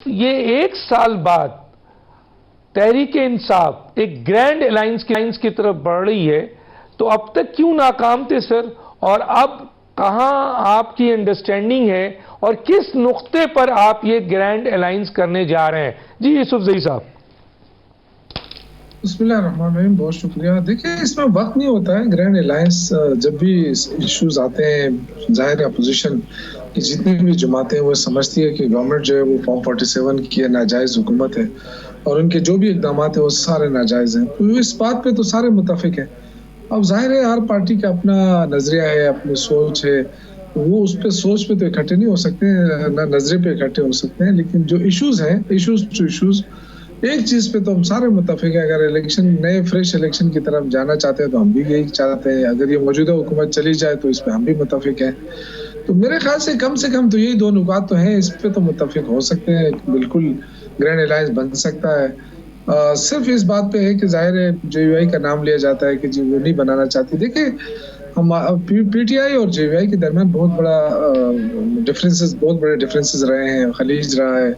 ये एक साल बाद तहरीक-ए-इंसाफ एक ग्रैंड अलायंस की तरफ बढ़ रही है, तो अब तक क्यों नाकाम थे सर? और अब कहां आपकी अंडरस्टैंडिंग है और किस नुक्ते पर आप ये ग्रैंड अलायंस करने जा रहे हैं? जी यूसुफजई साहब। बिस्मिल्लाहिर्रहमानिर्रहीम, बहुत शुक्रिया। देखिए, इसमें वक्त नहीं होता है। ग्रैंड अलायंस जब भी इश्यूज आते हैं, जाहिर है अपोजिशन की जितनी भी जमातें हैं वो समझती है कि गवर्नमेंट जो है वो फॉर्म 47 की नाजायज़ हुकूमत है और उनके जो भी इकदाम है वो सारे नाजायज़ हैं। तो इस बात पे तो सारे मुत्तफिक हैं। अब जाहिर है हर पार्टी का अपना नजरिया है, अपनी सोच है, वो उस पे सोच पे तो इकट्ठे नहीं हो सकते, ना नजरे पे इकट्ठे हो सकते हैं। लेकिन जो इश्यूज हैं, इश्यूज एक चीज पे तो हम सारे मुत्तफिक हैं। अगर इलेक्शन, नए फ्रेश इलेक्शन की तरफ जाना चाहते हैं तो हम भी यही चाहते हैं। अगर ये मौजूदा हुकूमत चली जाए तो इस पे हम भी मुत्तफिक हैं। तो मेरे ख्याल से कम तो यही दो नुकात तो हैं, इस पे तो मुत्तफिक हो सकते हैं। बिल्कुल ग्रैंड अलायंस बन सकता है। सिर्फ इस बात पे है कि जाहिर है जेयूआई का नाम लिया जाता है कि जी वो नहीं बनाना चाहती। देखिए, हम पीटीआई और जेयूआई के दरमियान बहुत बड़े डिफरेंसेस रहे हैं। खलीज रहा है,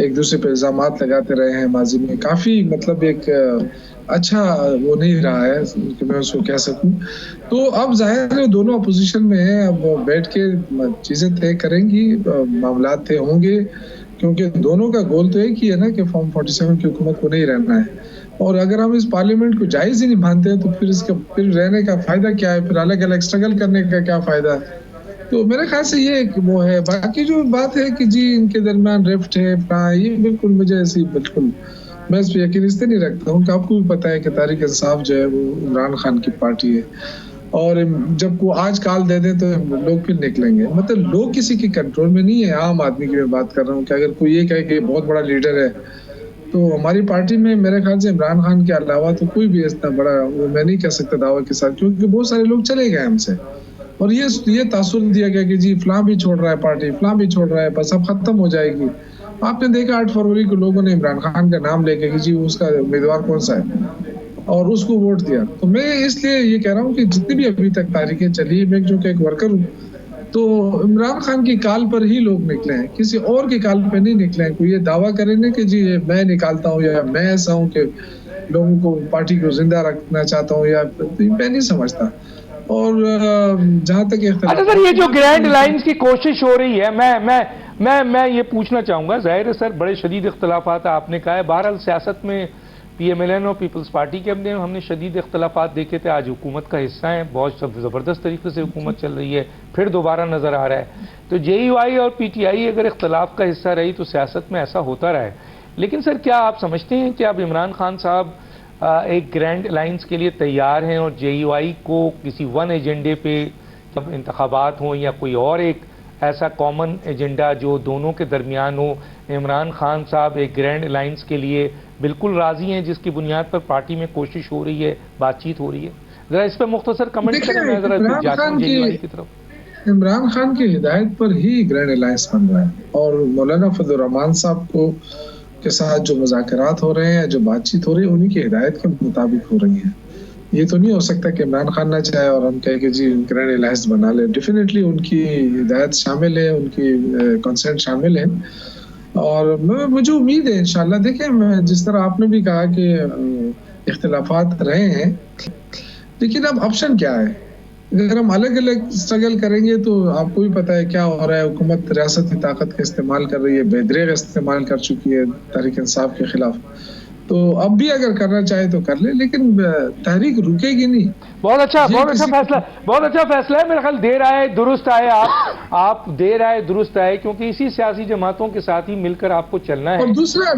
एक दूसरे पे इल्जाम लगाते रहे हैं माजी में। काफी मतलब एक अच्छा वो नहीं रहा है कि मैं उसको कह सकूं। तो अब जाहिर है दोनों अपोजिशन में है, अब बैठ के चीजें तय करेंगी, मामला तय होंगे, क्योंकि दोनों का गोल तो एक ही है ना कि फॉर्म 47 की हुकूमत को नहीं रहना है। और अगर हम इस पार्लियामेंट को जायज ही नहीं मानते हैं तो फिर रहने का फायदा क्या है? फिर अलग अलग स्ट्रगल करने का क्या फायदा? तो मेरे ख्याल से ये एक वो है। बाकी जो बात है कि जी इनके दरमियान रिफ्ट है, ये बिल्कुल मुझे ऐसी बिल्कुल मैं इस पर यकीन इसलिए नहीं रखता हूँ कि आपको भी पता है कि तहरीक इंसाफ जो है वो इमरान खान की पार्टी है, और जब वो आज काल दे दे तो लोग फिर निकलेंगे। मतलब लोग किसी के कंट्रोल में नहीं है। आम आदमी की मैं बात कर रहा हूँ कि अगर कोई ये कहे कि बहुत बड़ा लीडर है, तो हमारी पार्टी में मेरे ख्याल से इमरान खान के अलावा तो कोई भी इतना बड़ा वो मैं नहीं कह सकता दावे के साथ, क्योंकि बहुत सारे लोग चले गए हमसे और ये तासुर दिया गया कि जी फलां भी छोड़ रहा है पार्टी, फलां भी छोड़ रहा है, बस अब खत्म हो जाएगी। आपने देखा 8 फरवरी को लोगों ने इमरान खान का नाम लेके कि जी उसका उम्मीदवार कौन सा है और उसको वोट दिया। तो मैं इसलिए ये कह रहा हूँ कि जितनी भी अभी तक तारीखें चली, मैं जो कि एक वर्कर हूँ, तो इमरान खान की काल पर ही लोग निकले हैं, किसी और की काल पर नहीं निकले हैं। कोई ये दावा करे ना कि जी मैं निकालता हूँ या मैं ऐसा हूँ कि लोगों को पार्टी को जिंदा रखना चाहता हूँ, या मैं नहीं समझता। और जहां तक अच्छा सर, ये जो ग्रैंड अलायंस की कोशिश हो रही है, मैं ये पूछना चाहूंगा, जाहिर है सर बड़े शदीद इख्तलाफात आपने कहा है। बहरहाल सियासत में पीएमएलएन और पीपल्स पार्टी के हमने शदीद इख्तलाफात देखे थे, आज हुकूमत का हिस्सा है, बहुत ज़बरदस्त तरीके से हुकूमत चल रही है, फिर दोबारा नज़र आ रहा है। तो जेयूआई और पीटीआई अगर इख्तलाफ का हिस्सा रही तो सियासत में ऐसा होता रहा है। लेकिन सर क्या आप समझते हैं कि अब इमरान खान साहब एक ग्रैंड अलायंस के लिए तैयार हैं और जेयूआई को किसी वन एजेंडे पे, जब इंतखाबात हों या कोई और एक ऐसा कॉमन एजेंडा जो दोनों के दरमियान हो, इमरान खान साहब एक ग्रैंड अलायंस के लिए बिल्कुल राजी हैं, जिसकी बुनियाद पर पार्टी में कोशिश हो रही है, बातचीत हो रही है? जरा इस पर मुख्तसर कमेंट करें, मैं जरा जाता हूं जेयूआई की तरफ। इमरान खान की हिदायत पर ही ग्रैंड अलायंस बन रहा है और मौलाना फजल रहमान साहब को के साथ जो मुज़ाकरात हो रहे हैं, जो बातचीत हो रही है, उन्हीं की हिदायत के मुताबिक हो रही है। ये तो नहीं हो सकता कि इमरान खान ना चाहे और हम कहें कि जी ग्रैंड अलायंस बना ले। डेफिनेटली उनकी हिदायत शामिल है, उनकी कंसेंट शामिल है और मुझे उम्मीद है इंशाल्लाह। देखिए, जिस तरह आपने भी कहा कि इख्तिलाफात रहे हैं, लेकिन अब ऑप्शन क्या है? अगर हम अलग अलग स्ट्रगल करेंगे तो आपको भी पता है क्या हो रहा है। हुकूमत रियासती ताकत का इस्तेमाल कर रही है, बेदरेग इस्तेमाल कर चुकी है तहरीक इंसाफ के खिलाफ। तो अब भी अगर करना चाहे तो कर ले, लेकिन तहरीक रुकेगी नहीं। बहुत अच्छा फैसला है। मेरा ख्याल देर आए दुरुस्त आए, आप देर आए दुरुस्त आए, क्योंकि इसी सियासी जमातों के साथ ही मिलकर आपको चलना है। और दूसरा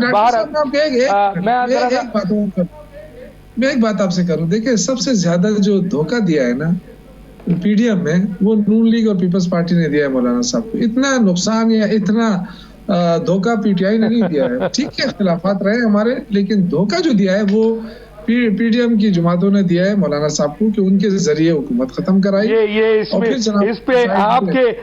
मैं एक बात आपसे करूं, देखिए सबसे ज्यादा जो धोखा दिया है ना पीडीएम में, वो नून लीग और पीपल्स पार्टी ने दिया है मौलाना साहब को। इतना नुकसान या इतना धोखा पीटीआई ने नहीं दिया है। ठीक है, इख्तिलाफात रहे हमारे, लेकिन धोखा जो दिया है वो पीडीएम की जमातों ने दिया है मौलाना साहब को कि उनके जरिए हुकूमत खत्म कराई। ये इस पे आपके